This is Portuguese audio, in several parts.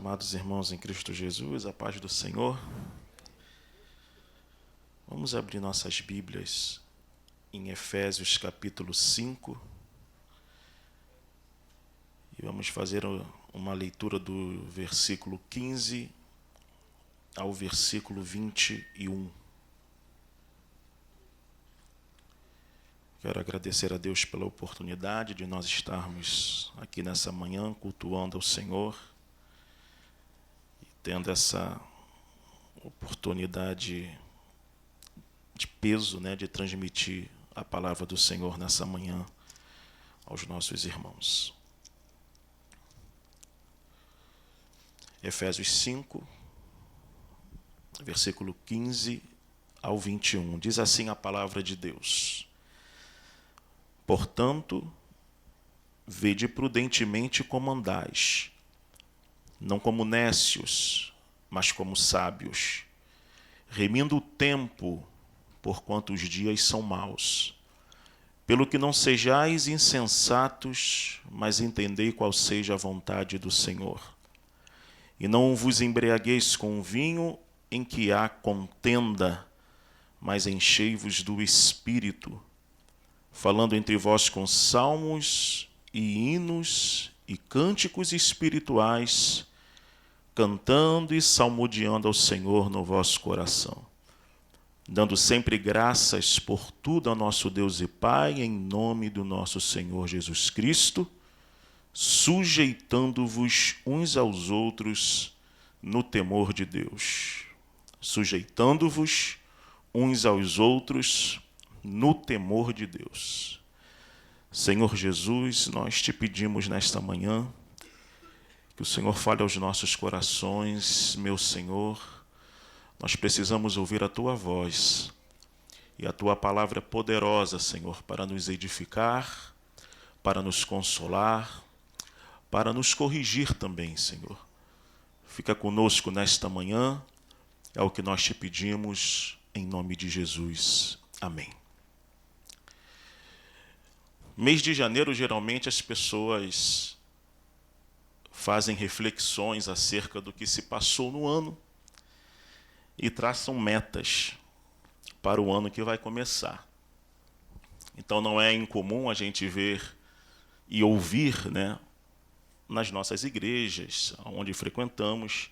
Amados irmãos em Cristo Jesus, a paz do Senhor. Vamos abrir nossas Bíblias em Efésios capítulo 5 e vamos fazer uma leitura do versículo 15 ao versículo 21. Quero agradecer a Deus pela oportunidade de nós estarmos aqui nessa manhã cultuando ao Senhor e tendo essa oportunidade de peso, de transmitir a palavra do Senhor nessa manhã aos nossos irmãos. Efésios 5, versículo 15 ao 21. Diz assim a palavra de Deus: Portanto, vede prudentemente como andais, não como nécios, mas como sábios, remindo o tempo, porquanto os dias são maus. Pelo que não sejais insensatos, mas entendei qual seja a vontade do Senhor. E não vos embriagueis com vinho em que há contenda, mas enchei-vos do Espírito, falando entre vós com salmos e hinos e cânticos espirituais, cantando e salmodiando ao Senhor no vosso coração, dando sempre graças por tudo ao nosso Deus e Pai, em nome do nosso Senhor Jesus Cristo, sujeitando-vos uns aos outros no temor de Deus. Sujeitando-vos uns aos outros no temor de Deus. Senhor Jesus, nós te pedimos nesta manhã que o Senhor fale aos nossos corações, meu Senhor. Nós precisamos ouvir a Tua voz e a Tua palavra é poderosa, Senhor, para nos edificar, para nos consolar, para nos corrigir também, Senhor. Fica conosco nesta manhã, é o que nós te pedimos, em nome de Jesus. Amém. Mês de janeiro, geralmente, as pessoas fazem reflexões acerca do que se passou no ano e traçam metas para o ano que vai começar. Então não é incomum a gente ver e ouvir, nas nossas igrejas, onde frequentamos,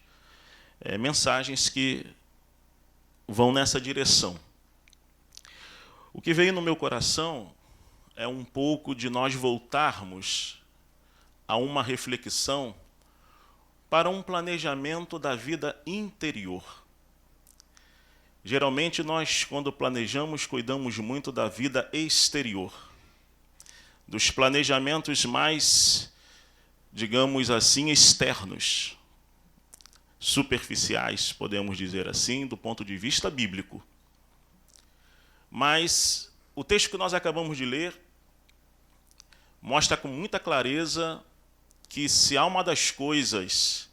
mensagens que vão nessa direção. O que veio no meu coração é um pouco de nós voltarmos a uma reflexão para um planejamento da vida interior. Geralmente nós, quando planejamos, cuidamos muito da vida exterior, dos planejamentos mais, digamos assim, externos, superficiais, podemos dizer assim, do ponto de vista bíblico. Mas o texto que nós acabamos de ler mostra com muita clareza que se há uma das coisas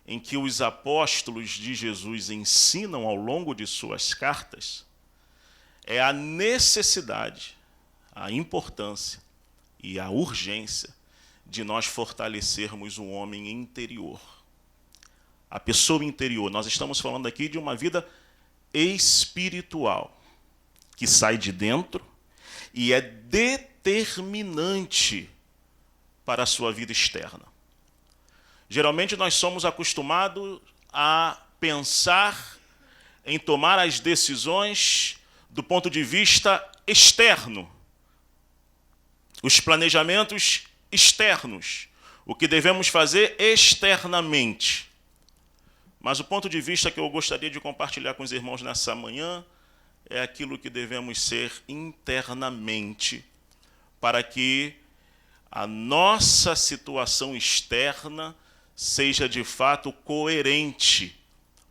em que os apóstolos de Jesus ensinam ao longo de suas cartas, é a necessidade, a importância e a urgência de nós fortalecermos o homem interior. A pessoa interior. Nós estamos falando aqui de uma vida espiritual, que sai de dentro e é determinante para a sua vida externa. Geralmente nós somos acostumados a pensar em tomar as decisões do ponto de vista externo, os planejamentos externos, o que devemos fazer externamente. Mas o ponto de vista que eu gostaria de compartilhar com os irmãos nessa manhã é aquilo que devemos ser internamente, para que a nossa situação externa seja de fato coerente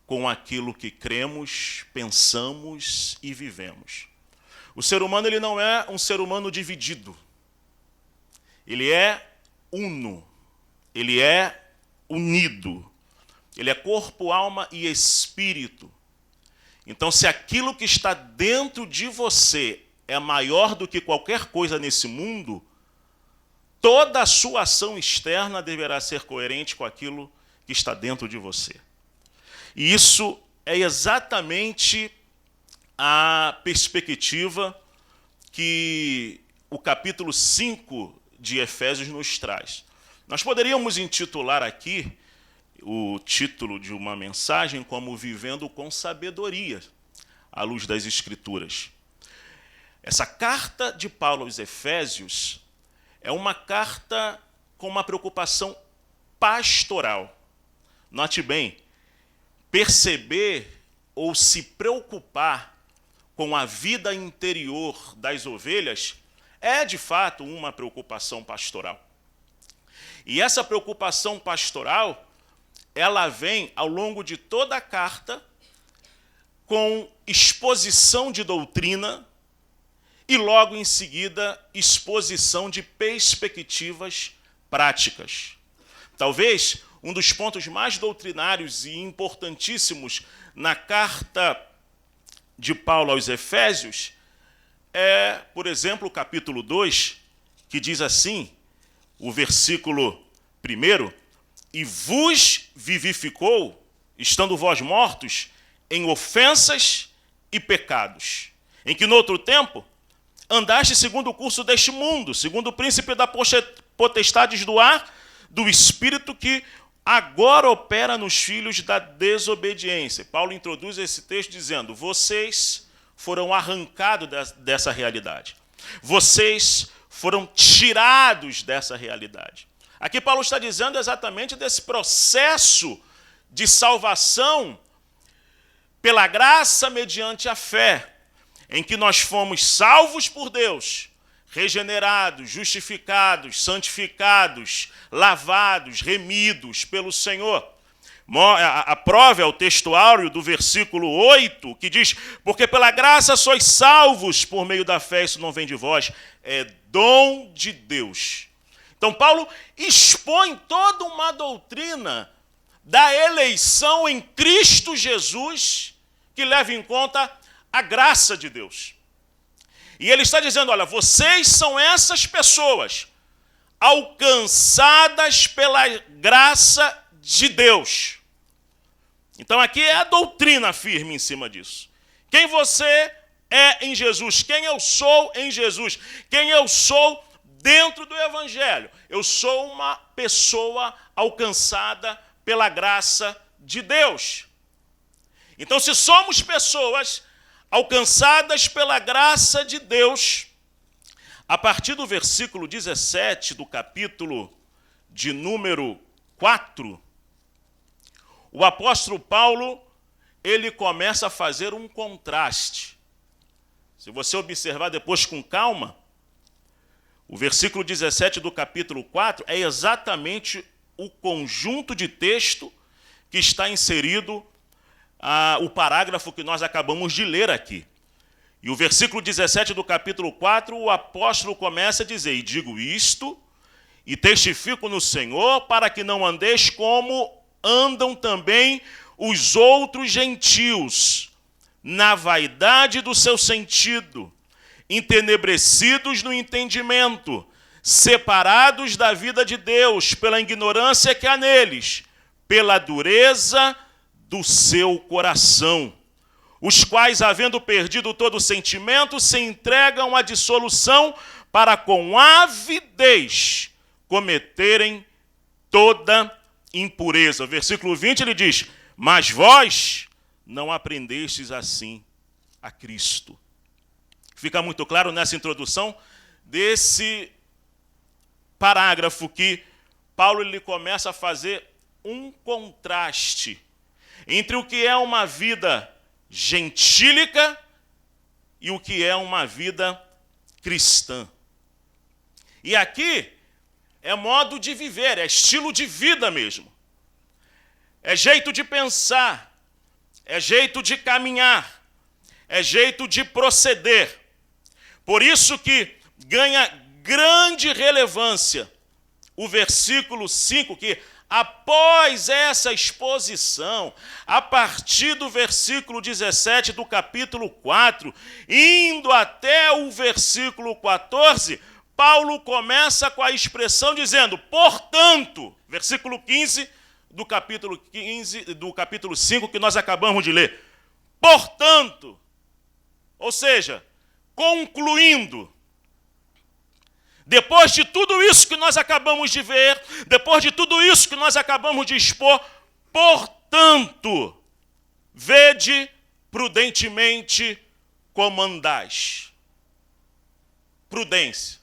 com aquilo que cremos, pensamos e vivemos. O ser humano ele não é um ser humano dividido. Ele é uno. Ele é unido. Ele é corpo, alma e espírito. Então, se aquilo que está dentro de você é maior do que qualquer coisa nesse mundo, toda a sua ação externa deverá ser coerente com aquilo que está dentro de você. E isso é exatamente a perspectiva que o capítulo 5 de Efésios nos traz. Nós poderíamos intitular aqui o título de uma mensagem como Vivendo com Sabedoria, à luz das Escrituras. Essa carta de Paulo aos Efésios é uma carta com uma preocupação pastoral. Note bem, perceber ou se preocupar com a vida interior das ovelhas é, de fato, uma preocupação pastoral. E essa preocupação pastoral, ela vem ao longo de toda a carta com exposição de doutrina e logo em seguida exposição de perspectivas práticas. Talvez um dos pontos mais doutrinários e importantíssimos na carta de Paulo aos Efésios é, por exemplo, o capítulo 2, que diz assim, o versículo 1, e vos vivificou, estando vós mortos, em ofensas e pecados, em que no outro tempo andaste segundo o curso deste mundo, segundo o príncipe da potestades do ar, do espírito que agora opera nos filhos da desobediência. Paulo introduz esse texto dizendo, vocês foram arrancados dessa realidade. Vocês foram tirados dessa realidade. Aqui Paulo está dizendo exatamente desse processo de salvação pela graça mediante a fé, em que nós fomos salvos por Deus, regenerados, justificados, santificados, lavados, remidos pelo Senhor. A prova é o texto áureo do versículo 8, que diz, porque pela graça sois salvos por meio da fé, isso não vem de vós, é dom de Deus. Então Paulo expõe toda uma doutrina da eleição em Cristo Jesus, que leva em conta a graça de Deus. E ele está dizendo, olha, vocês são essas pessoas alcançadas pela graça de Deus. Então aqui é a doutrina firme em cima disso. Quem você é em Jesus, quem eu sou em Jesus, quem eu sou dentro do Evangelho. Eu sou uma pessoa alcançada pela graça de Deus. Então, se somos pessoas alcançadas pela graça de Deus, a partir do versículo 17 do capítulo de número 4, o apóstolo Paulo, ele começa a fazer um contraste. Se você observar depois com calma, o versículo 17 do capítulo 4 é exatamente o conjunto de texto que está inserido o parágrafo que nós acabamos de ler aqui. E o versículo 17 do capítulo 4, o apóstolo começa a dizer, e digo isto, e testifico no Senhor, para que não andeis como andam também os outros gentios, na vaidade do seu sentido, entenebrecidos no entendimento, separados da vida de Deus, pela ignorância que há neles, pela dureza do seu coração, os quais, havendo perdido todo o sentimento, se entregam à dissolução para com avidez cometerem toda impureza. Versículo 20 ele diz, mas vós não aprendestes assim a Cristo. Fica muito claro nessa introdução desse parágrafo que Paulo ele começa a fazer um contraste entre o que é uma vida gentílica e o que é uma vida cristã. E aqui é modo de viver, é estilo de vida mesmo. É jeito de pensar, é jeito de caminhar, é jeito de proceder. Por isso que ganha grande relevância o versículo 5, que após essa exposição, a partir do versículo 17 do capítulo 4, indo até o versículo 14, Paulo começa com a expressão dizendo, portanto, versículo 15 do capítulo 15, do capítulo 5 que nós acabamos de ler. Portanto, ou seja, concluindo, depois de tudo isso que nós acabamos de ver, depois de tudo isso que nós acabamos de expor, portanto, vede prudentemente como andais. Prudência.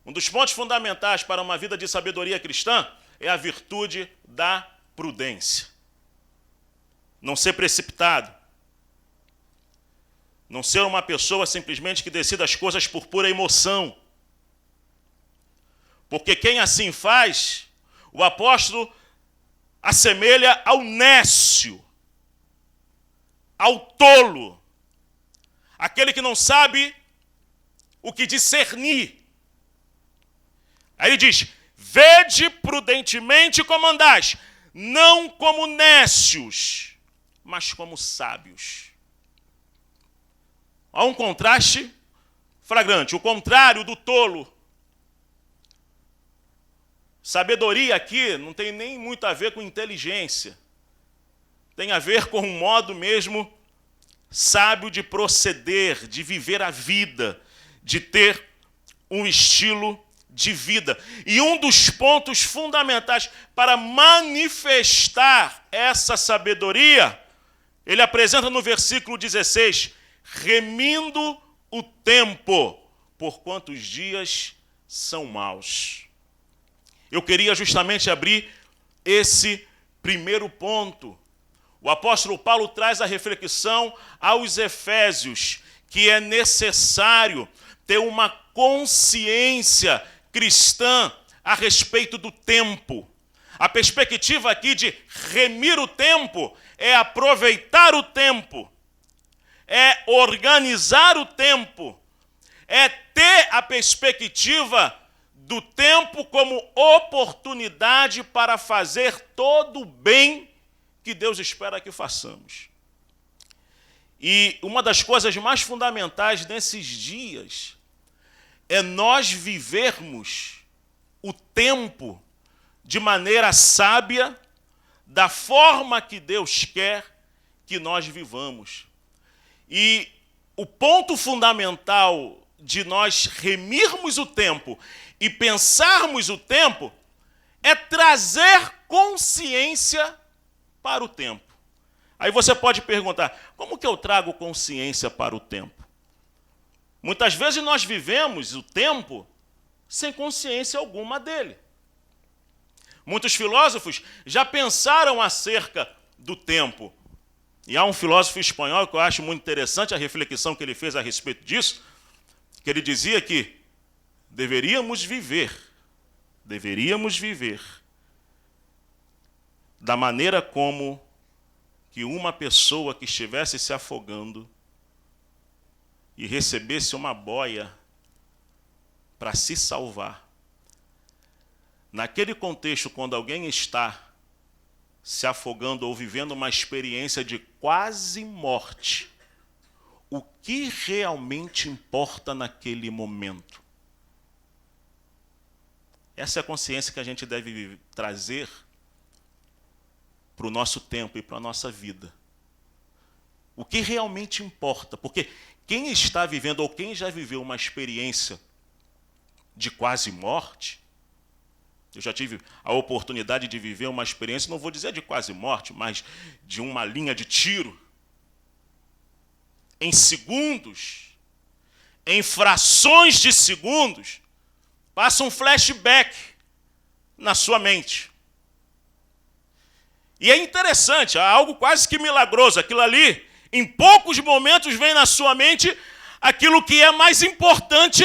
Um dos pontos fundamentais para uma vida de sabedoria cristã é a virtude da prudência. Não ser precipitado. Não ser uma pessoa simplesmente que decida as coisas por pura emoção. Porque quem assim faz, o apóstolo assemelha ao nécio, ao tolo, aquele que não sabe o que discernir. Aí ele diz, vede prudentemente como andais, não como nécios, mas como sábios. Há um contraste flagrante, o contrário do tolo. Sabedoria aqui não tem nem muito a ver com inteligência. Tem a ver com um modo mesmo sábio de proceder, de viver a vida, de ter um estilo de vida. E um dos pontos fundamentais para manifestar essa sabedoria, ele apresenta no versículo 16, remindo o tempo, porquanto os dias são maus. Eu queria justamente abrir esse primeiro ponto. O apóstolo Paulo traz a reflexão aos Efésios, que é necessário ter uma consciência cristã a respeito do tempo. A perspectiva aqui de remir o tempo é aproveitar o tempo, é organizar o tempo, é ter a perspectiva do tempo como oportunidade para fazer todo o bem que Deus espera que façamos. E uma das coisas mais fundamentais nesses dias é nós vivermos o tempo de maneira sábia, da forma que Deus quer que nós vivamos. E o ponto fundamental de nós remirmos o tempo e pensarmos o tempo é trazer consciência para o tempo. Aí você pode perguntar, como que eu trago consciência para o tempo? Muitas vezes nós vivemos o tempo sem consciência alguma dele. Muitos filósofos já pensaram acerca do tempo. E há um filósofo espanhol que eu acho muito interessante a reflexão que ele fez a respeito disso, que ele dizia que deveríamos viver da maneira como que uma pessoa que estivesse se afogando e recebesse uma boia para se salvar. Naquele contexto, quando alguém está se afogando ou vivendo uma experiência de quase morte, o que realmente importa naquele momento? Essa é a consciência que a gente deve trazer para o nosso tempo e para a nossa vida. O que realmente importa? Porque quem está vivendo ou quem já viveu uma experiência de quase morte, eu já tive a oportunidade de viver uma experiência, não vou dizer de quase morte, mas de uma linha de tiro. Em segundos, em frações de segundos, passa um flashback na sua mente. E é interessante, há algo quase que milagroso. Aquilo ali, em poucos momentos, vem na sua mente aquilo que é mais importante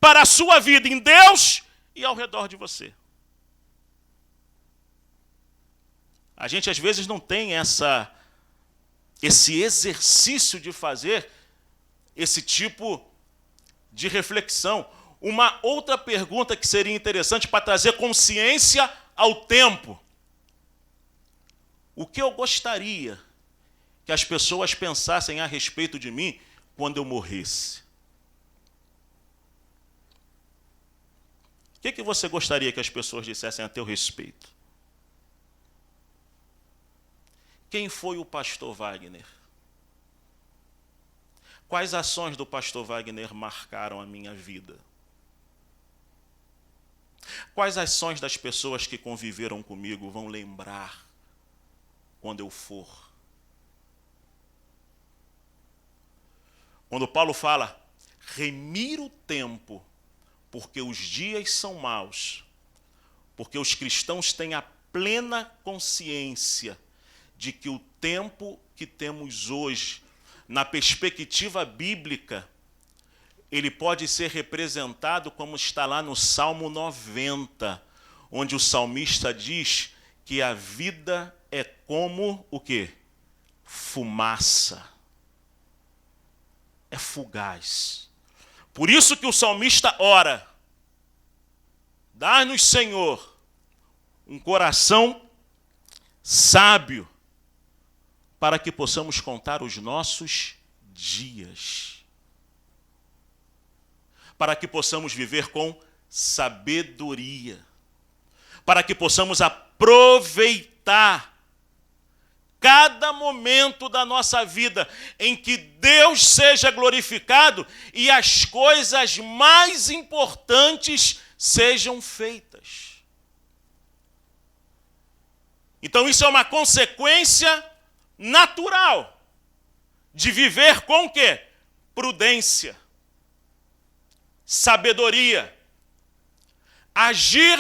para a sua vida, em Deus e ao redor de você. A gente, às vezes, não tem esse exercício de fazer esse tipo de reflexão. Uma outra pergunta que seria interessante para trazer consciência ao tempo. O que eu gostaria que as pessoas pensassem a respeito de mim quando eu morresse? O que você gostaria que as pessoas dissessem a teu respeito? Quem foi o pastor Wagner? Quais ações do pastor Wagner marcaram a minha vida? Quais ações das pessoas que conviveram comigo vão lembrar quando eu for? Quando Paulo fala, remir o tempo, porque os dias são maus, porque os cristãos têm a plena consciência de que o tempo que temos hoje, na perspectiva bíblica, ele pode ser representado como está lá no Salmo 90, onde o salmista diz que a vida é como o quê? Fumaça. É fugaz. Por isso que o salmista ora, dá-nos, Senhor, um coração sábio, para que possamos contar os nossos dias, para que possamos viver com sabedoria, para que possamos aproveitar cada momento da nossa vida em que Deus seja glorificado e as coisas mais importantes sejam feitas. Então isso é uma consequência natural de viver com o quê? Prudência, sabedoria, agir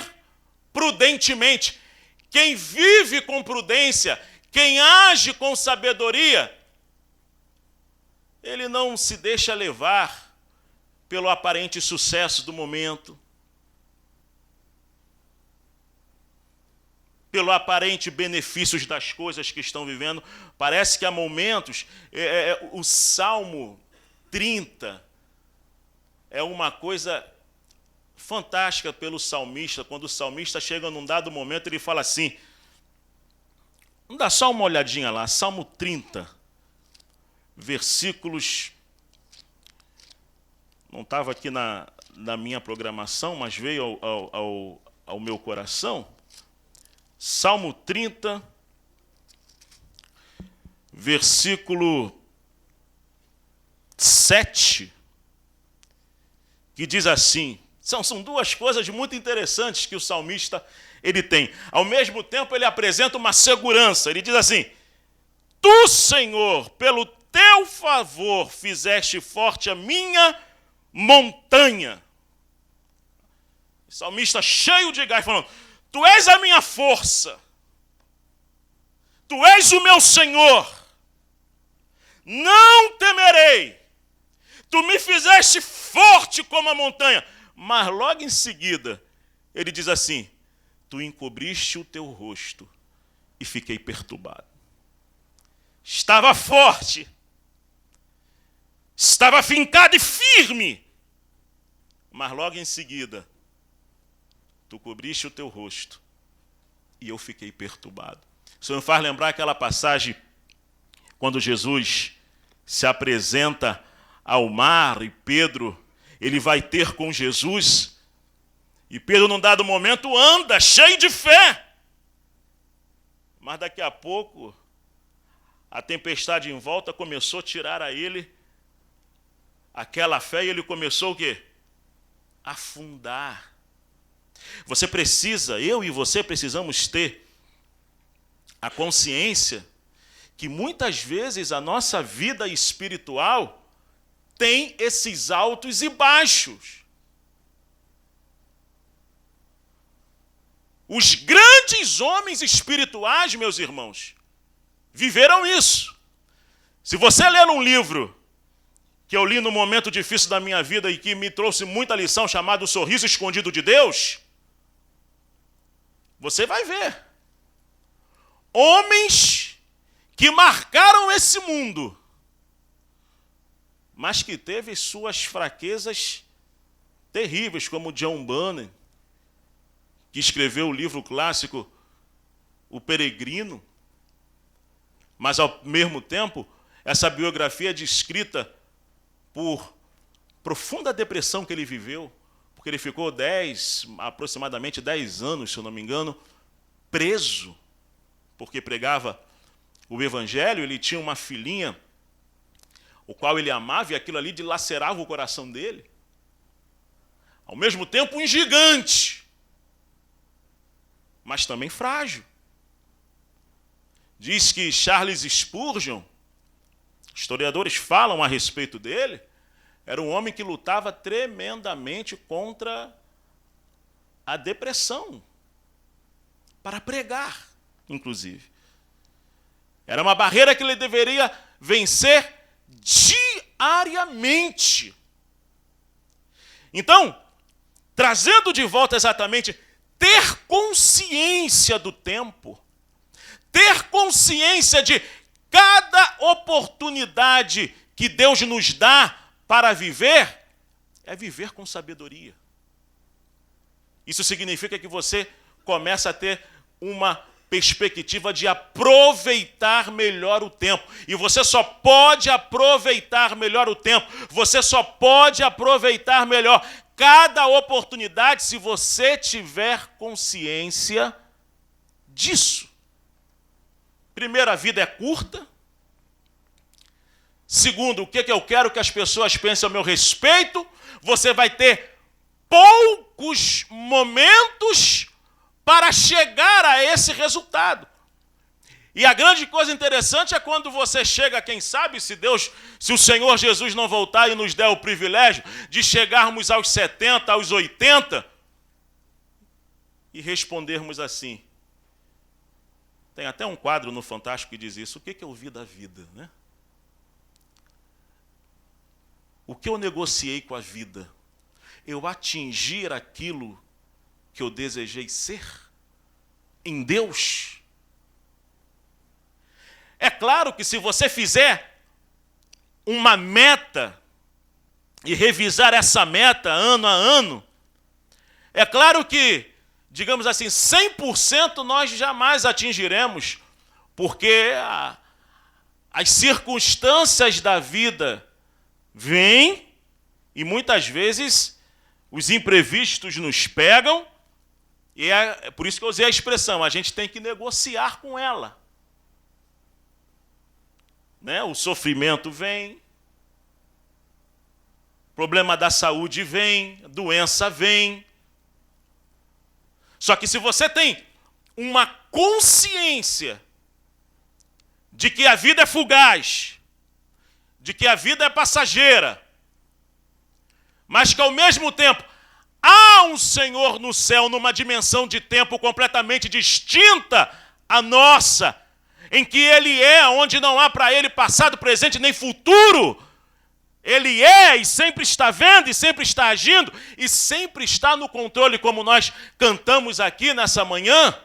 prudentemente. Quem vive com prudência, quem age com sabedoria, ele não se deixa levar pelo aparente sucesso do momento, pelo aparente benefícios das coisas que estão vivendo. Parece que há momentos, o Salmo 30 é uma coisa fantástica pelo salmista. Quando o salmista chega num dado momento, ele fala assim, vamos dar só uma olhadinha lá, Salmo 30, versículos, não estava aqui na minha programação, mas veio ao meu coração. Salmo 30, versículo 7, que diz assim, são duas coisas muito interessantes que o salmista ele tem. Ao mesmo tempo, ele apresenta uma segurança. Ele diz assim, tu, Senhor, pelo teu favor, fizeste forte a minha montanha. O salmista cheio de gás, falando, tu és a minha força, tu és o meu Senhor, não temerei, tu me fizeste forte como a montanha. Mas logo em seguida, ele diz assim, tu encobriste o teu rosto e fiquei perturbado. Estava forte, estava fincado e firme, mas logo em seguida, tu cobriste o teu rosto e eu fiquei perturbado. Isso me faz lembrar aquela passagem quando Jesus se apresenta ao mar e Pedro, ele vai ter com Jesus e Pedro, num dado momento, anda cheio de fé. Mas daqui a pouco, a tempestade em volta começou a tirar a ele aquela fé e ele começou o quê? A afundar. Você precisa, eu e você precisamos ter a consciência que muitas vezes a nossa vida espiritual tem esses altos e baixos. Os grandes homens espirituais, meus irmãos, viveram isso. Se você ler um livro que eu li no momento difícil da minha vida e que me trouxe muita lição, chamado O Sorriso Escondido de Deus, você vai ver homens que marcaram esse mundo, mas que teve suas fraquezas terríveis, como John Bunyan, que escreveu o livro clássico O Peregrino, mas ao mesmo tempo, essa biografia é descrita por profunda depressão que ele viveu, porque ele ficou aproximadamente 10 anos, se eu não me engano, preso, porque pregava o evangelho, ele tinha uma filhinha, o qual ele amava, e aquilo ali dilacerava o coração dele. Ao mesmo tempo, um gigante, mas também frágil. Diz que Charles Spurgeon, historiadores falam a respeito dele, era um homem que lutava tremendamente contra a depressão, para pregar, inclusive. Era uma barreira que ele deveria vencer diariamente. Então, trazendo de volta exatamente, ter consciência do tempo, ter consciência de cada oportunidade que Deus nos dá para viver, é viver com sabedoria. Isso significa que você começa a ter uma perspectiva de aproveitar melhor o tempo. E você só pode aproveitar melhor o tempo, você só pode aproveitar melhor cada oportunidade se você tiver consciência disso. Primeiro, a vida é curta. Segundo, o que eu quero que as pessoas pensem a meu respeito? Você vai ter poucos momentos para chegar a esse resultado. E a grande coisa interessante é quando você chega, quem sabe, se o Senhor Jesus não voltar e nos der o privilégio de chegarmos aos 70, aos 80 e respondermos assim. Tem até um quadro no Fantástico que diz isso. O que eu vi da vida, né? O que eu negociei com a vida? Eu atingir aquilo que eu desejei ser em Deus? É claro que se você fizer uma meta e revisar essa meta ano a ano, é claro que, digamos assim, 100% nós jamais atingiremos, porque as circunstâncias da vida vêm e muitas vezes os imprevistos nos pegam, e é por isso que eu usei a expressão, a gente tem que negociar com ela. Né? O sofrimento vem, problema da saúde vem, doença vem. Só que se você tem uma consciência de que a vida é fugaz, de que a vida é passageira, mas que ao mesmo tempo há um Senhor no céu numa dimensão de tempo completamente distinta à nossa, em que Ele é onde não há para Ele passado, presente nem futuro. Ele é e sempre está vendo e sempre está agindo e sempre está no controle, como nós cantamos aqui nessa manhã.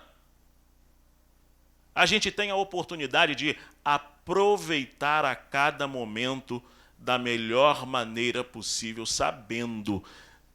A gente tem a oportunidade de aproveitar a cada momento da melhor maneira possível,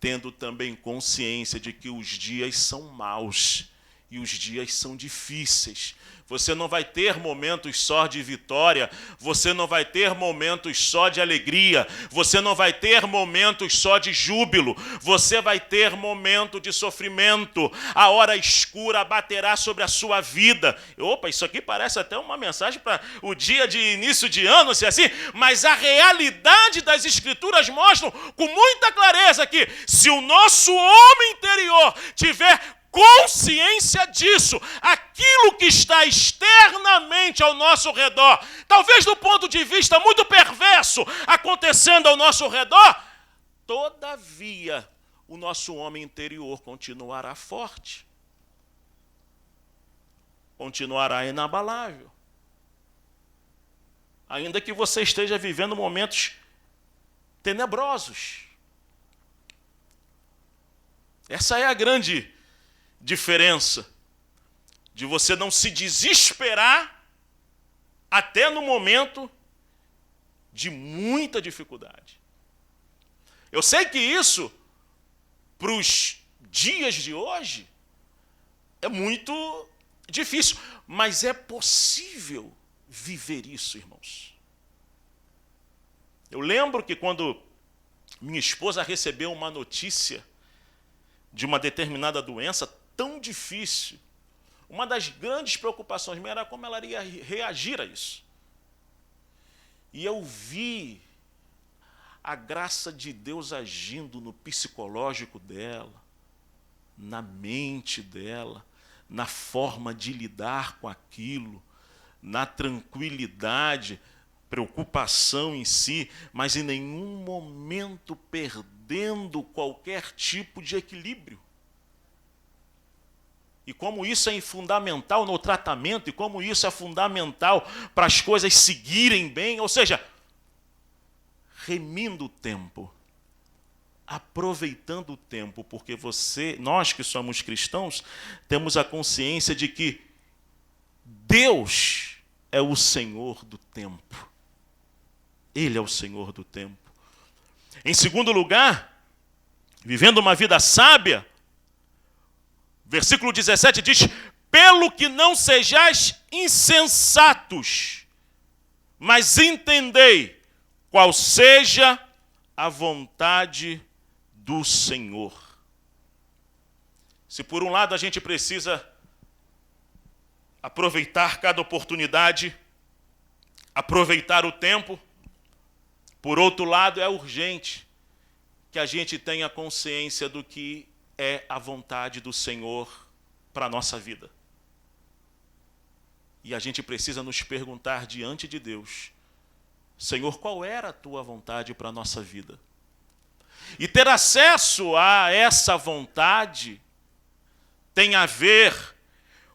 tendo também consciência de que os dias são maus e os dias são difíceis. Você não vai ter momentos só de vitória, você não vai ter momentos só de alegria, você não vai ter momentos só de júbilo, você vai ter momento de sofrimento. A hora escura baterá sobre a sua vida. Opa, isso aqui parece até uma mensagem para o dia de início de ano, se é assim, mas a realidade das Escrituras mostram com muita clareza que se o nosso homem interior tiver consciência disso, aquilo que está externamente ao nosso redor, talvez do ponto de vista muito perverso, acontecendo ao nosso redor, todavia, o nosso homem interior continuará forte, continuará inabalável. Ainda que você esteja vivendo momentos tenebrosos. Essa é a grande diferença de você não se desesperar até no momento de muita dificuldade. Eu sei que isso, para os dias de hoje, é muito difícil, mas é possível viver isso, irmãos. Eu lembro que quando minha esposa recebeu uma notícia de uma determinada doença tão difícil, uma das grandes preocupações minha era como ela iria reagir a isso. E eu vi a graça de Deus agindo no psicológico dela, na mente dela, na forma de lidar com aquilo, na tranquilidade, preocupação em si, mas em nenhum momento perdendo qualquer tipo de equilíbrio. E como isso é fundamental no tratamento, e como isso é fundamental para as coisas seguirem bem, ou seja, remindo o tempo, aproveitando o tempo, porque nós que somos cristãos, temos a consciência de que Deus é o Senhor do tempo. Ele é o Senhor do tempo. Em segundo lugar, vivendo uma vida sábia, versículo 17 diz: pelo que não sejais insensatos, mas entendei qual seja a vontade do Senhor. Se por um lado a gente precisa aproveitar cada oportunidade, aproveitar o tempo, por outro lado é urgente que a gente tenha consciência do que é a vontade do Senhor para a nossa vida. E a gente precisa nos perguntar diante de Deus: Senhor, qual era a tua vontade para a nossa vida? E ter acesso a essa vontade tem a ver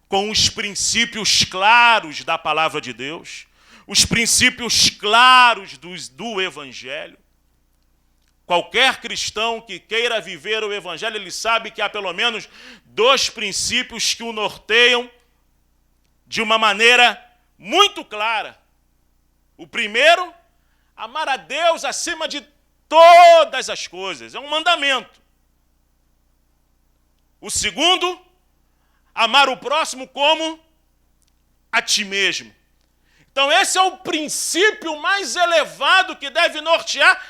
com os princípios claros da palavra de Deus, os princípios claros do Evangelho. Qualquer cristão que queira viver o Evangelho, ele sabe que há pelo menos 2 princípios que o norteiam de uma maneira muito clara. O primeiro, amar a Deus acima de todas as coisas, é um mandamento. O segundo, amar o próximo como a ti mesmo. Então esse é o princípio mais elevado que deve nortear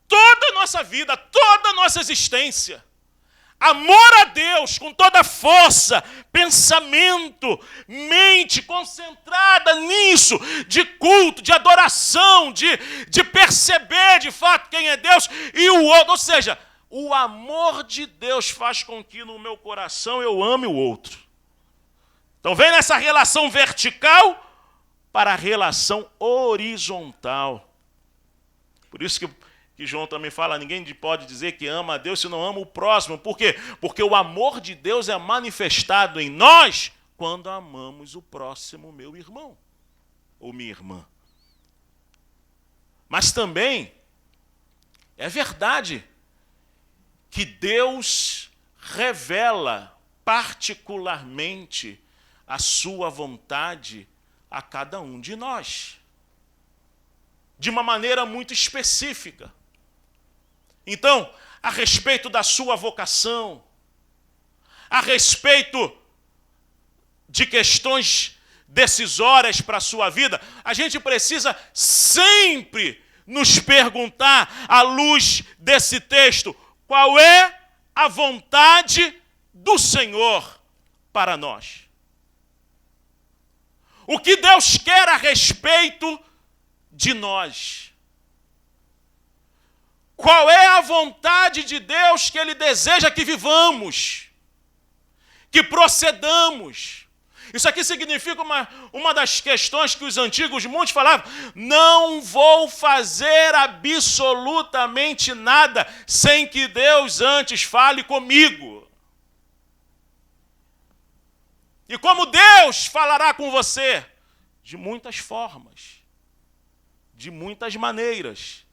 toda a nossa vida, toda a nossa existência. Amor a Deus com toda a força, pensamento, mente concentrada nisso, de culto, de adoração, de perceber de fato quem é Deus e o outro. Ou seja, o amor de Deus faz com que no meu coração eu ame o outro. Então vem nessa relação vertical para a relação horizontal. Por isso que João também fala, ninguém pode dizer que ama a Deus se não ama o próximo. Por quê? Porque o amor de Deus é manifestado em nós quando amamos o próximo, meu irmão ou minha irmã. Mas também é verdade que Deus revela particularmente a sua vontade a cada um de nós, de uma maneira muito específica. Então, a respeito da sua vocação, a respeito de questões decisórias para a sua vida, a gente precisa sempre nos perguntar, à luz desse texto, qual é a vontade do Senhor para nós. O que Deus quer a respeito de nós? Qual é a vontade de Deus que Ele deseja que vivamos, que procedamos? Isso aqui significa uma das questões que os antigos muitos falavam: não vou fazer absolutamente nada sem que Deus antes fale comigo. E como Deus falará com você? De muitas formas, de muitas maneiras.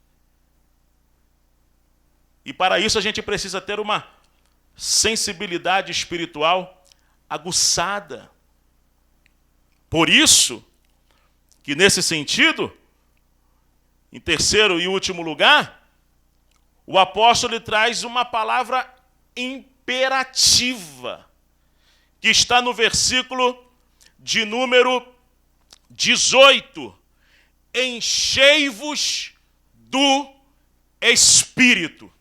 E para isso a gente precisa ter uma sensibilidade espiritual aguçada. Por isso, que nesse sentido, em terceiro e último lugar, o apóstolo traz uma palavra imperativa, que está no versículo de número 18. Enchei-vos do Espírito.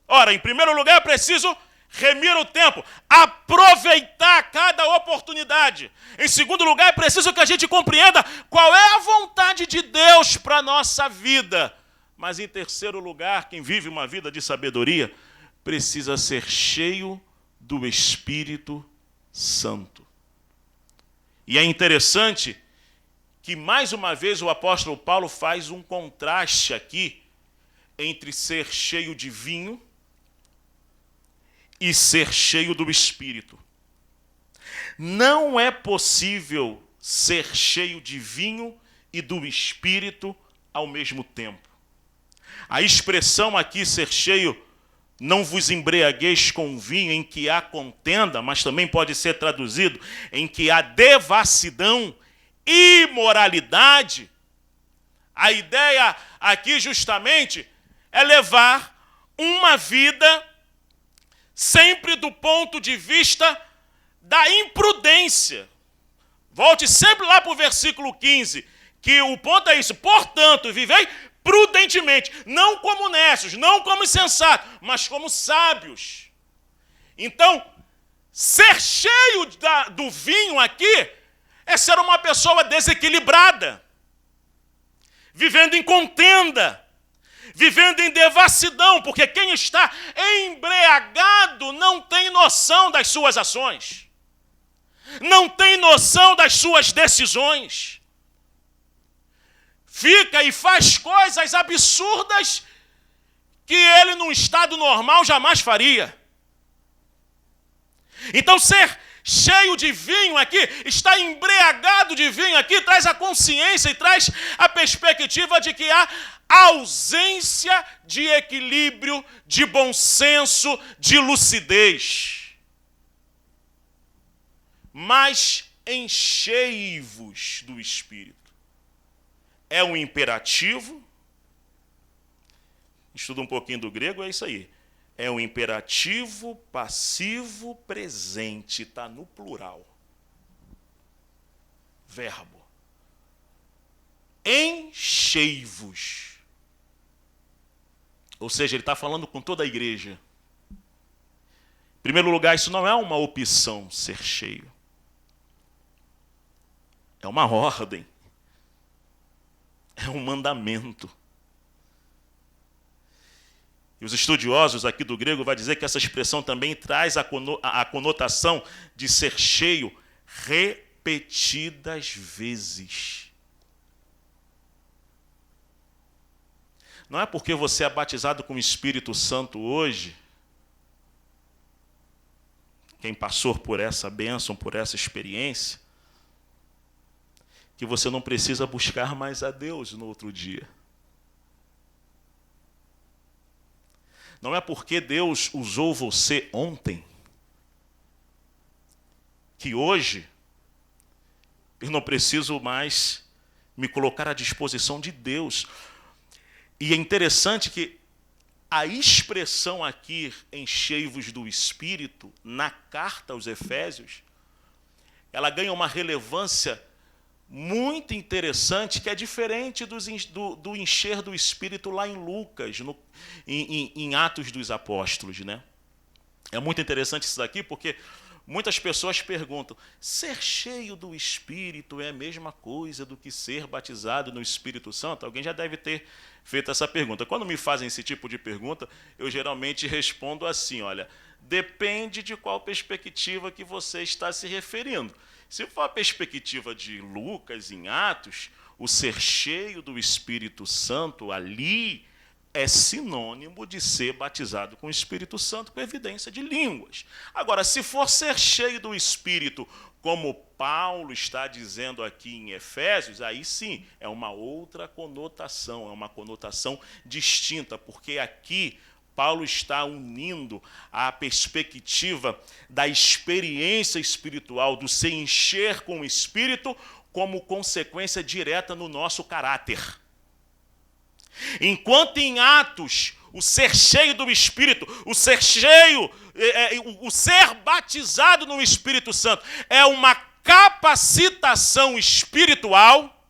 Ora, em primeiro lugar, é preciso remir o tempo, aproveitar cada oportunidade. Em segundo lugar, é preciso que a gente compreenda qual é a vontade de Deus para a nossa vida. Mas em terceiro lugar, quem vive uma vida de sabedoria precisa ser cheio do Espírito Santo. E é interessante que, mais uma vez, o apóstolo Paulo faz um contraste aqui entre ser cheio de vinho e ser cheio do Espírito. Não é possível ser cheio de vinho e do Espírito ao mesmo tempo. A expressão aqui, ser cheio, não vos embriagueis com vinho em que há contenda, mas também pode ser traduzido em que há devassidão, imoralidade. A ideia aqui justamente é levar uma vida sempre do ponto de vista da imprudência. Volte sempre lá para o versículo 15, que o ponto é isso. Portanto, vivei prudentemente, não como necios, não como insensatos, mas como sábios. Então, ser cheio do vinho aqui é ser uma pessoa desequilibrada, vivendo em contenda, vivendo em devassidão, porque quem está embriagado não tem noção das suas ações, não tem noção das suas decisões. Fica e faz coisas absurdas que ele, num estado normal, jamais faria. Então, ser cheio de vinho aqui, estar embriagado de vinho aqui, traz a consciência e traz a perspectiva de que há ausência de equilíbrio, de bom senso, de lucidez. Mas enchei-vos do Espírito. É um imperativo. Estuda um pouquinho do grego, é isso aí. É um imperativo passivo presente, está no plural. Verbo. Enchei-vos. Ou seja, ele está falando com toda a igreja. Em primeiro lugar, isso não é uma opção, ser cheio. É uma ordem. É um mandamento. E os estudiosos aqui do grego vão dizer que essa expressão também traz a conotação de ser cheio repetidas vezes. Não é porque você é batizado com o Espírito Santo hoje, quem passou por essa bênção, por essa experiência, que você não precisa buscar mais a Deus no outro dia. Não é porque Deus usou você ontem, que hoje eu não preciso mais me colocar à disposição de Deus. E é interessante que a expressão aqui, enchei-vos do Espírito, na carta aos Efésios, ela ganha uma relevância muito interessante, que é diferente do encher do Espírito lá em Lucas, em Atos dos Apóstolos, né? É muito interessante isso daqui, porque muitas pessoas perguntam, ser cheio do Espírito é a mesma coisa do que ser batizado no Espírito Santo? Alguém já deve ter feito essa pergunta. Quando me fazem esse tipo de pergunta, eu geralmente respondo assim, olha, depende de qual perspectiva que você está se referindo. Se for a perspectiva de Lucas em Atos, o ser cheio do Espírito Santo ali é sinônimo de ser batizado com o Espírito Santo com evidência de línguas. Agora, se for ser cheio do Espírito, como Paulo está dizendo aqui em Efésios, aí sim, é uma outra conotação, é uma conotação distinta, porque aqui Paulo está unindo a perspectiva da experiência espiritual, do se encher com o Espírito, como consequência direta no nosso caráter. Enquanto em Atos, o ser cheio do Espírito, o ser cheio, o ser batizado no Espírito Santo é uma capacitação espiritual.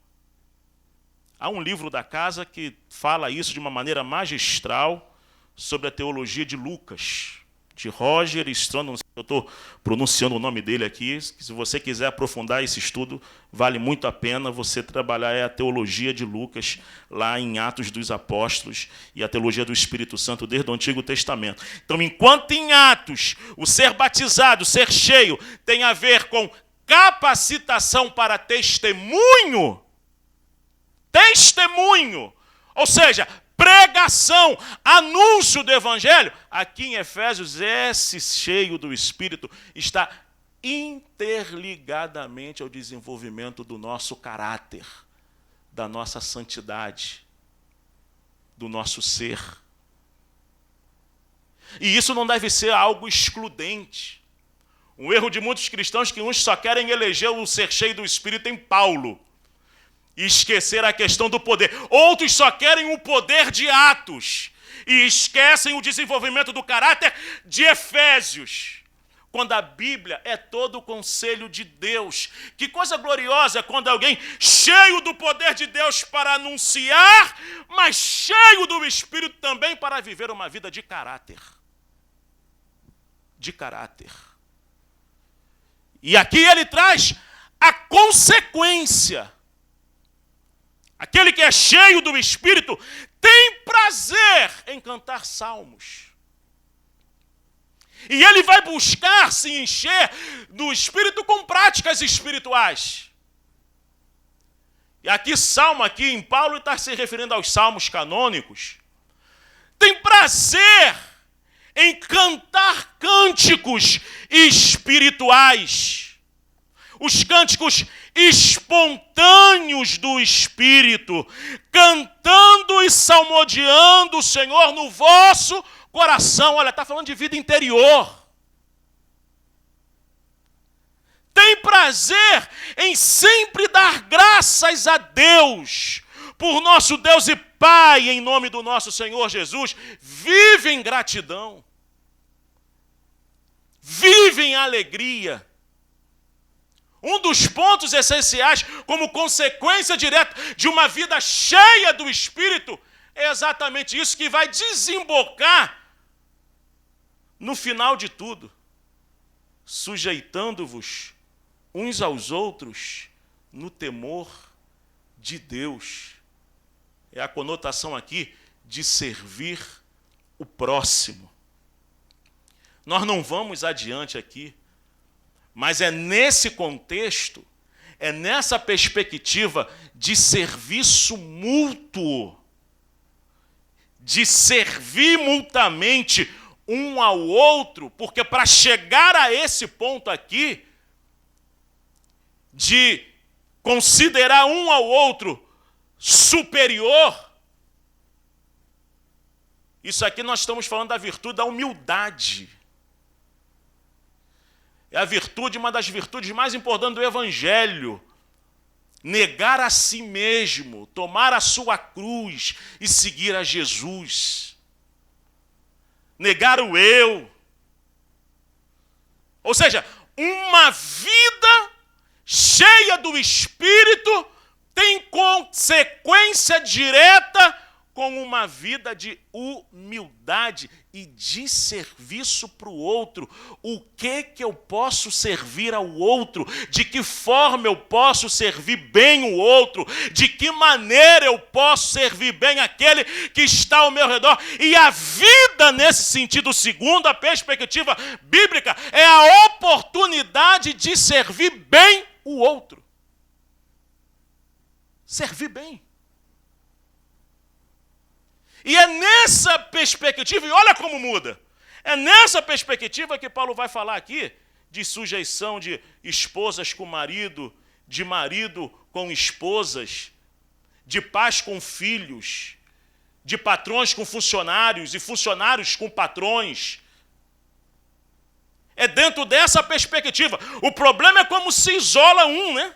Há um livro da casa que fala isso de uma maneira magistral, sobre a teologia de Lucas. de Roger Strong, não sei se eu estou pronunciando o nome dele aqui, se você quiser aprofundar esse estudo, vale muito a pena você trabalhar a teologia de Lucas, lá em Atos dos Apóstolos, e a teologia do Espírito Santo desde o Antigo Testamento. Então, enquanto em Atos, o ser batizado, ser cheio, tem a ver com capacitação para testemunho, ou seja, pregação, anúncio do Evangelho, aqui em Efésios, esse cheio do Espírito está interligadamente ao desenvolvimento do nosso caráter, da nossa santidade, do nosso ser. E isso não deve ser algo excludente. Um erro de muitos cristãos que uns só querem eleger o ser cheio do Espírito em Paulo e esquecer a questão do poder. Outros só querem o poder de Atos e esquecem o desenvolvimento do caráter de Efésios. Quando a Bíblia é todo o conselho de Deus. Que coisa gloriosa quando alguém cheio do poder de Deus para anunciar, mas cheio do Espírito também para viver uma vida de caráter. De caráter. E aqui ele traz a consequência. Aquele que é cheio do Espírito tem prazer em cantar salmos. E ele vai buscar se encher do Espírito com práticas espirituais. E aqui, salmo, aqui em Paulo, está se referindo aos salmos canônicos. Tem prazer em cantar cânticos espirituais. Os cânticos espontâneos do Espírito, cantando e salmodiando o Senhor no vosso coração. Olha, está falando de vida interior. Tem prazer em sempre dar graças a Deus, por nosso Deus e Pai, em nome do nosso Senhor Jesus. Vive em gratidão. Vive em alegria. Um dos pontos essenciais, como consequência direta de uma vida cheia do Espírito, é exatamente isso que vai desembocar no final de tudo, sujeitando-vos uns aos outros no temor de Deus. É a conotação aqui de servir o próximo. Nós não vamos adiante aqui, mas é nesse contexto, é nessa perspectiva de serviço mútuo, de servir mutuamente um ao outro, porque para chegar a esse ponto aqui, de considerar um ao outro superior, isso aqui nós estamos falando da virtude da humildade. É a virtude, uma das virtudes mais importantes do Evangelho. Negar a si mesmo, tomar a sua cruz e seguir a Jesus. Negar o eu. Ou seja, uma vida cheia do Espírito tem consequência direta com uma vida de humildade e de serviço para o outro. O que eu posso servir ao outro? De que forma eu posso servir bem o outro? De que maneira eu posso servir bem aquele que está ao meu redor? E a vida, nesse sentido, segundo a perspectiva bíblica, é a oportunidade de servir bem o outro. Servir bem. E é nessa perspectiva, e olha como muda, é nessa perspectiva que Paulo vai falar aqui de sujeição de esposas com marido, de marido com esposas, de pais com filhos, de patrões com funcionários e funcionários com patrões. É dentro dessa perspectiva. O problema é como se isola um, né?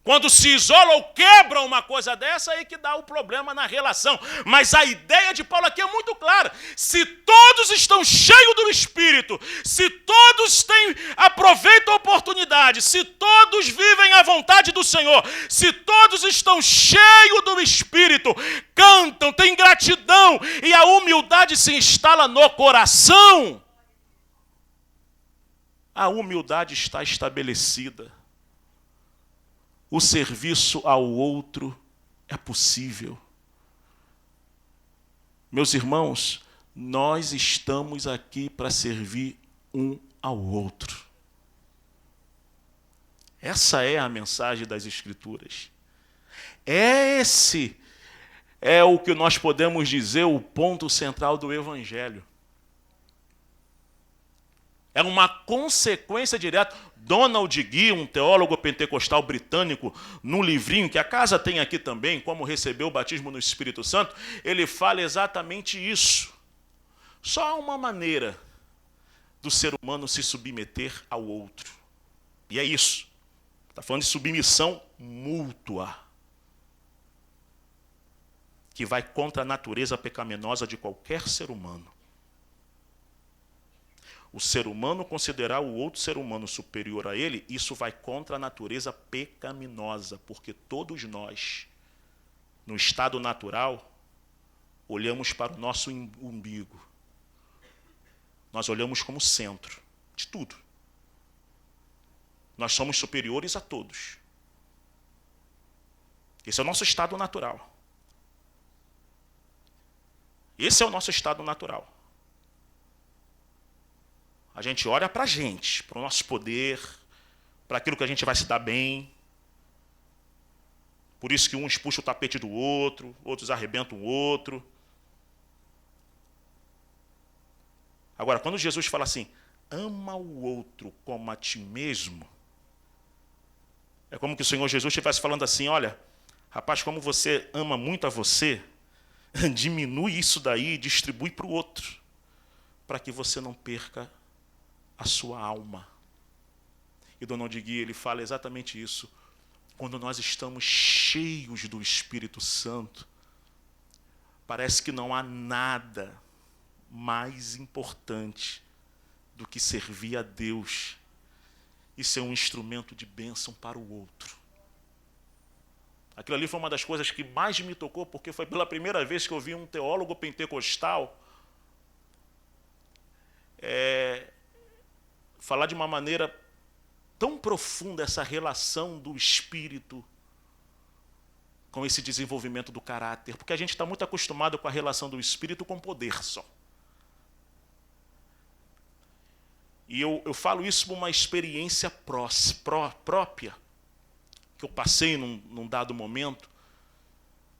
Quando se isola ou quebra uma coisa dessa, aí que dá o problema na relação. Mas a ideia de Paulo aqui é muito clara. Se todos estão cheios do Espírito, se todos aproveitam a oportunidade, se todos vivem a vontade do Senhor, se todos estão cheios do Espírito, cantam, têm gratidão e a humildade se instala no coração, a humildade está estabelecida. O serviço ao outro é possível. Meus irmãos, nós estamos aqui para servir um ao outro. Essa é a mensagem das Escrituras. Esse é o que nós podemos dizer o ponto central do Evangelho. É uma consequência direta. Donald Guy, um teólogo pentecostal britânico, num livrinho que a casa tem aqui também, Como Receber o Batismo no Espírito Santo, ele fala exatamente isso. Só há uma maneira do ser humano se submeter ao outro. E é isso. Está falando de submissão mútua, que vai contra a natureza pecaminosa de qualquer ser humano. O ser humano considerar o outro ser humano superior a ele, isso vai contra a natureza pecaminosa, porque todos nós, no estado natural, olhamos para o nosso umbigo. Nós olhamos como centro de tudo. Nós somos superiores a todos. Esse é o nosso estado natural. Esse é o nosso estado natural. A gente olha para a gente, para o nosso poder, para aquilo que a gente vai se dar bem. Por isso que uns puxam o tapete do outro, outros arrebentam o outro. Agora, quando Jesus fala assim, ama o outro como a ti mesmo, é como que o Senhor Jesus estivesse falando assim, olha, rapaz, como você ama muito a você, diminui isso daí e distribui para o outro, para que você não perca a sua alma. E Donald Guy, ele fala exatamente isso. Quando nós estamos cheios do Espírito Santo, parece que não há nada mais importante do que servir a Deus e ser um instrumento de bênção para o outro. Aquilo ali foi uma das coisas que mais me tocou, porque foi pela primeira vez que eu vi um teólogo pentecostal falar de uma maneira tão profunda essa relação do Espírito com esse desenvolvimento do caráter, porque a gente está muito acostumado com a relação do Espírito com poder só. E eu falo isso por uma experiência própria, que eu passei num dado momento,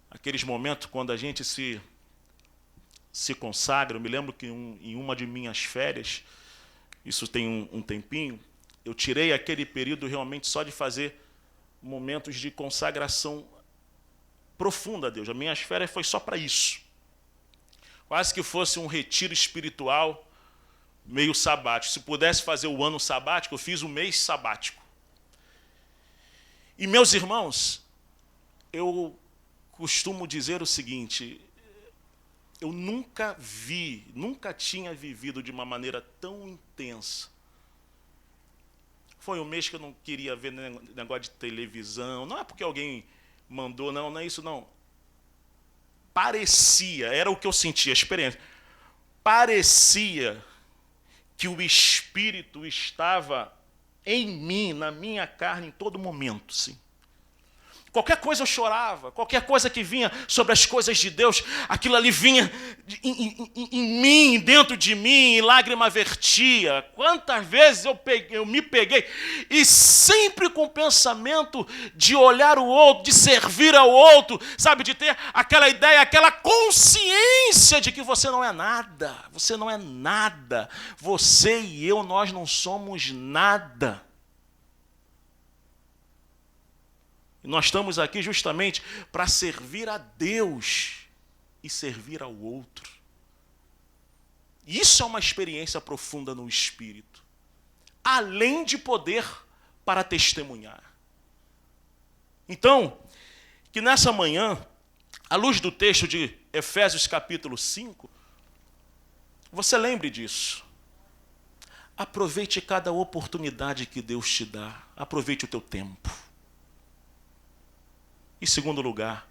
aqueles momentos quando a gente se consagra. Eu me lembro que em uma de minhas férias, isso tem um tempinho, eu tirei aquele período realmente só de fazer momentos de consagração profunda a Deus. As minhas férias foi só para isso. Quase que fosse um retiro espiritual meio sabático. Se pudesse fazer o ano sabático, eu fiz o mês sabático. E, meus irmãos, eu costumo dizer o seguinte, eu nunca tinha vivido de uma maneira tão intensa. Foi um mês que eu não queria ver negócio de televisão, não é porque alguém mandou, não é isso não. Parecia, era o que eu sentia, a experiência, parecia que o Espírito estava em mim, na minha carne, em todo momento, sim. Qualquer coisa eu chorava, qualquer coisa que vinha sobre as coisas de Deus, aquilo ali vinha em mim, dentro de mim, e lágrima vertia. Quantas vezes eu me peguei, e sempre com o pensamento de olhar o outro, de servir ao outro, sabe, de ter aquela ideia, aquela consciência de que você não é nada, você não é nada, você e eu, nós não somos nada. Nós estamos aqui justamente para servir a Deus e servir ao outro. Isso é uma experiência profunda no Espírito, além de poder para testemunhar. Então, que nessa manhã, à luz do texto de Efésios capítulo 5, você lembre disso. Aproveite cada oportunidade que Deus te dá. Aproveite o teu tempo. Em segundo lugar,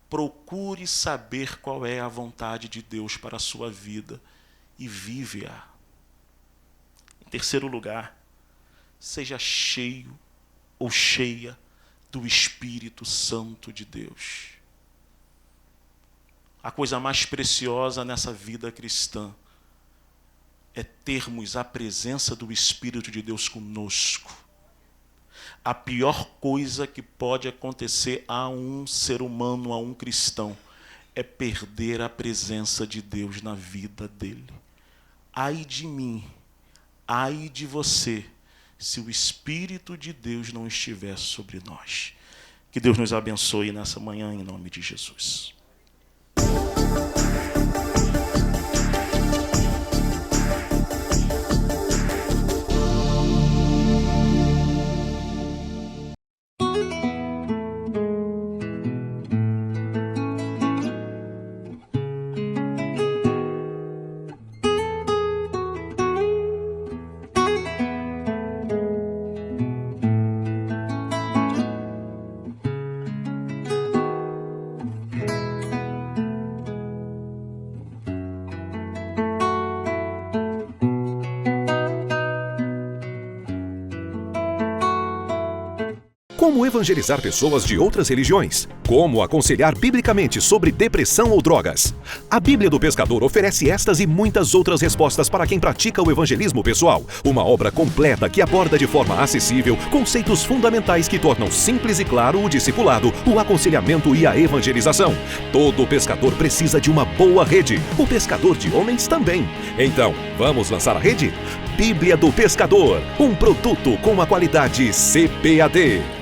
procure saber qual é a vontade de Deus para a sua vida e vive-a. Em terceiro lugar, seja cheio ou cheia do Espírito Santo de Deus. A coisa mais preciosa nessa vida cristã é termos a presença do Espírito de Deus conosco. A pior coisa que pode acontecer a um ser humano, a um cristão, é perder a presença de Deus na vida dele. Ai de mim, ai de você, se o Espírito de Deus não estiver sobre nós. Que Deus nos abençoe nessa manhã, em nome de Jesus. Como evangelizar pessoas de outras religiões? Como aconselhar biblicamente sobre depressão ou drogas? A Bíblia do Pescador oferece estas e muitas outras respostas para quem pratica o evangelismo pessoal. Uma obra completa que aborda de forma acessível conceitos fundamentais que tornam simples e claro o discipulado, o aconselhamento e a evangelização. Todo pescador precisa de uma boa rede. O pescador de homens também. Então, vamos lançar a rede? Bíblia do Pescador, um produto com a qualidade CPAD.